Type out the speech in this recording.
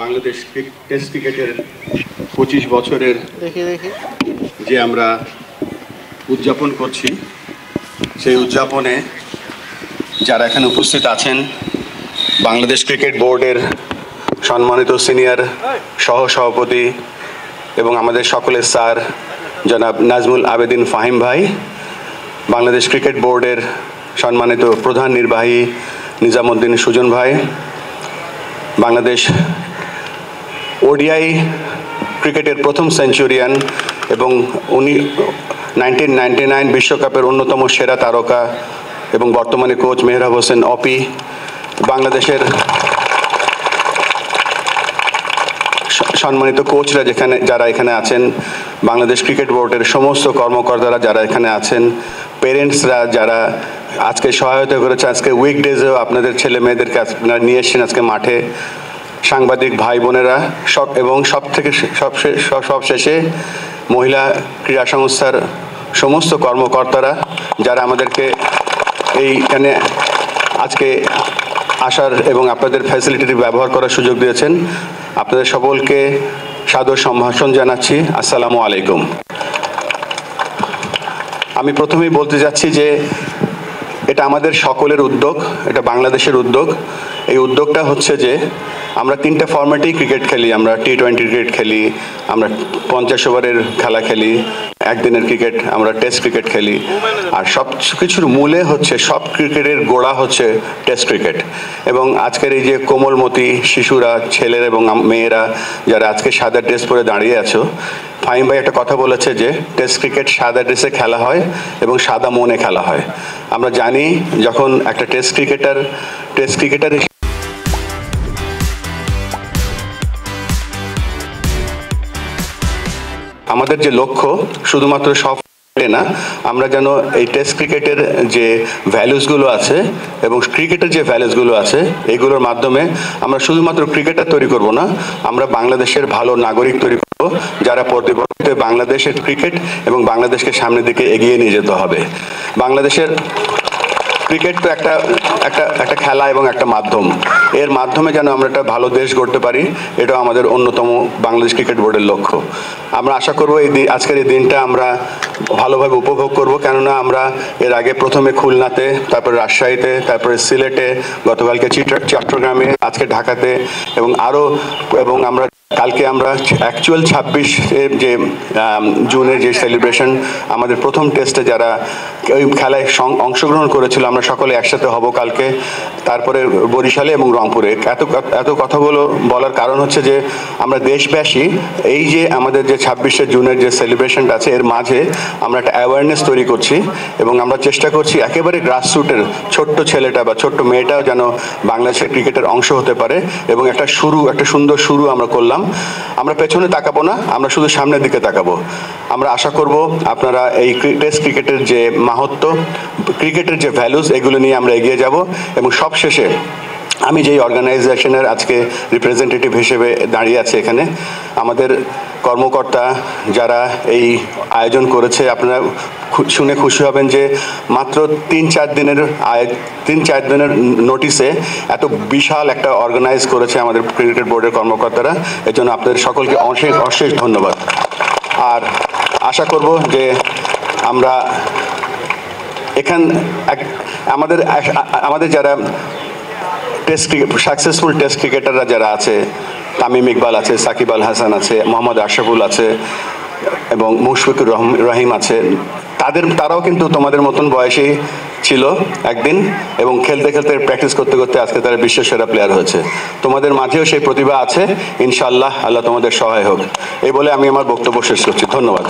Bangladesh test ক্রিকেটের 25 বছরের যে আমরা উদযাপন করছি, সেই উদযাপনে যারা এখানে উপস্থিত আছেন, বাংলাদেশ ক্রিকেট বোর্ডের সম্মানিত সিনিয়র সহসভাপতি এবং আমাদের সকলের স্যার জনাব নাজমুল আবেদিন ফাহিম ভাই, বাংলাদেশ ক্রিকেট বোর্ডের সম্মানিত প্রধান নির্বাহী নিজামুদ্দিন সুজন ভাই, বাংলাদেশ ওডিআই ক্রিকেটের প্রথম সেঞ্চুরিয়ান এবং 1999 বিশ্বকাপের অন্যতম সেরা তারকা এবং বর্তমানে কোচ মেহরাব হোসেন অপি, বাংলাদেশের সম্মানিত কোচরা যারা এখানে আছেন, বাংলাদেশ ক্রিকেট বোর্ডের সমস্ত কর্মকর্তারা যারা এখানে আছেন, পেরেন্টসরা যারা আজকে সহায়তা করেছে, আজকে উইকডেজেও আপনাদের ছেলে মেয়েদেরকে আপনারা নিয়ে এসেছেন আজকে মাঠে, সাংবাদিক ভাই বোনেরা সব, এবং সবশেষে মহিলা ক্রীড়া সংস্থার সমস্ত কর্মকর্তারা যারা আমাদেরকে এইখানে আজকে আসার এবং আপনাদের ফ্যাসিলিটি ব্যবহার করার সুযোগ দিয়েছেন, আপনাদের সকলকে সাদর সম্ভাষণ জানাচ্ছি। আসসালামু আলাইকুম। আমি প্রথমেই বলতে যাচ্ছি যে এটা আমাদের সকলের উদ্যোগ, এটা বাংলাদেশের উদ্যোগ। এই উদ্যোগটা হচ্ছে যে আমরা 3টে ফরম্যাটেই ক্রিকেট খেলি, আমরা T20 ক্রিকেট খেলি, আমরা 50 ওভারের খেলা খেলি, একদিনের ক্রিকেট, আমরা টেস্ট ক্রিকেট খেলি, আর সব কিছুর মূলে হচ্ছে, সব ক্রিকেটের গোড়া হচ্ছে টেস্ট ক্রিকেট। এবং আজকের এই যে কোমলমতি শিশুরা, ছেলেরা এবং মেয়েরা যারা আজকে সাদা ড্রেস পরে দাঁড়িয়ে আছো, ফাহিম ভাই একটা কথা বলেছে যে টেস্ট ক্রিকেট সাদা ড্রেসে খেলা হয় এবং সাদা মনে খেলা হয়। আমরা জানি যখন একটা টেস্ট ক্রিকেটার আমাদের যে লক্ষ্য শুধুমাত্র সব না, আমরা যেন এই টেস্ট ক্রিকেটের যে ভ্যালুসগুলো আছে এবং ক্রিকেটের যে ভ্যালুসগুলো আছে এগুলোর মাধ্যমে আমরা শুধুমাত্র ক্রিকেটার তৈরি করব না, আমরা বাংলাদেশের ভালো নাগরিক তৈরি করব যারা পরবর্তীতে বাংলাদেশের ক্রিকেট এবং বাংলাদেশকে সামনের দিকে এগিয়ে নিয়ে যেতে হবে। বাংলাদেশের ক্রিকেট তো একটা খেলা এবং একটা মাধ্যম, এর মাধ্যমে যেন আমরা একটা ভালো দেশ গড়তে পারি, এটাও আমাদের অন্যতম বাংলাদেশ ক্রিকেট বোর্ডের লক্ষ্য। আমরা আশা করব আজকের এই দিনটা আমরা ভালোভাবে উপভোগ করব, কেননা আমরা এর আগে প্রথমে খুলনাতে, তারপরে রাজশাহীতে, তারপরে সিলেটে, গতকালকে চট্টগ্রামে, আজকে ঢাকাতে এবং আমরা কালকে আমরা অ্যাকচুয়াল 26 যে জুনের যে সেলিব্রেশন, আমাদের প্রথম টেস্টে যারা ওই খেলায় অংশগ্রহণ করেছিল, আমরা সকলে একসাথে হব কালকে, তারপরে বরিশালে এবং রংপুরে। এত কথাগুলো বলার কারণ হচ্ছে যে আমরা দেশবাসী এই যে আমাদের যে 26শে জুনের যে সেলিব্রেশনটা আছে, এর মাঝে আমরা একটা অ্যাওয়ারনেস তৈরি করছি এবং আমরা চেষ্টা করছি একেবারে গ্রাসরুটের ছোট্ট ছেলেটা বা ছোট্ট মেয়েটাও যেন বাংলাদেশের ক্রিকেটের অংশ হতে পারে, এবং একটা সুন্দর শুরু আমরা করলাম। আমরা পেছনে তাকাবো না, আমরা শুধু সামনের দিকে তাকাবো। আমরা আশা করব আপনারা এই টেস্ট ক্রিকেটের যে মাহাত্ম্য, ক্রিকেটের যে ভ্যালুস, এগুলো নিয়ে আমরা এগিয়ে যাব। এবং সবশেষে আমি যেই অর্গানাইজেশনের আজকে রিপ্রেজেন্টেটিভ হিসেবে দাঁড়িয়ে আছে এখানে, আমাদের কর্মকর্তা যারা এই আয়োজন করেছে, আপনারা শুনে খুশি হবেন যে মাত্র 3-4 দিনের নোটিসে এত বিশাল একটা অর্গানাইজ করেছে আমাদের ক্রিকেট বোর্ডের কর্মকর্তারা। এর জন্য আপনাদের সকলকে অশেষ ধন্যবাদ। আর আশা করব যে আমরা আমাদের যারা সাকসেসফুল টেস্ট ক্রিকেটাররা যারা আছে, তামিম ইকবাল আছে, সাকিব আল হাসান আছে, মোহাম্মদ আশরাফুল আছে এবং মুশফিকুর রহিম আছে, তারাও কিন্তু তোমাদের মতন বয়সী ছিল একদিন, এবং খেলতে প্র্যাকটিস করতে আজকে তারা বিশ্বসেরা প্লেয়ার হয়েছে। তোমাদের মাঝেও সেই প্রতিভা আছে, ইনশাআল্লাহ আল্লাহ তোমাদের সহায় হোক। এই বলে আমি আমার বক্তব্য শেষ করছি। ধন্যবাদ।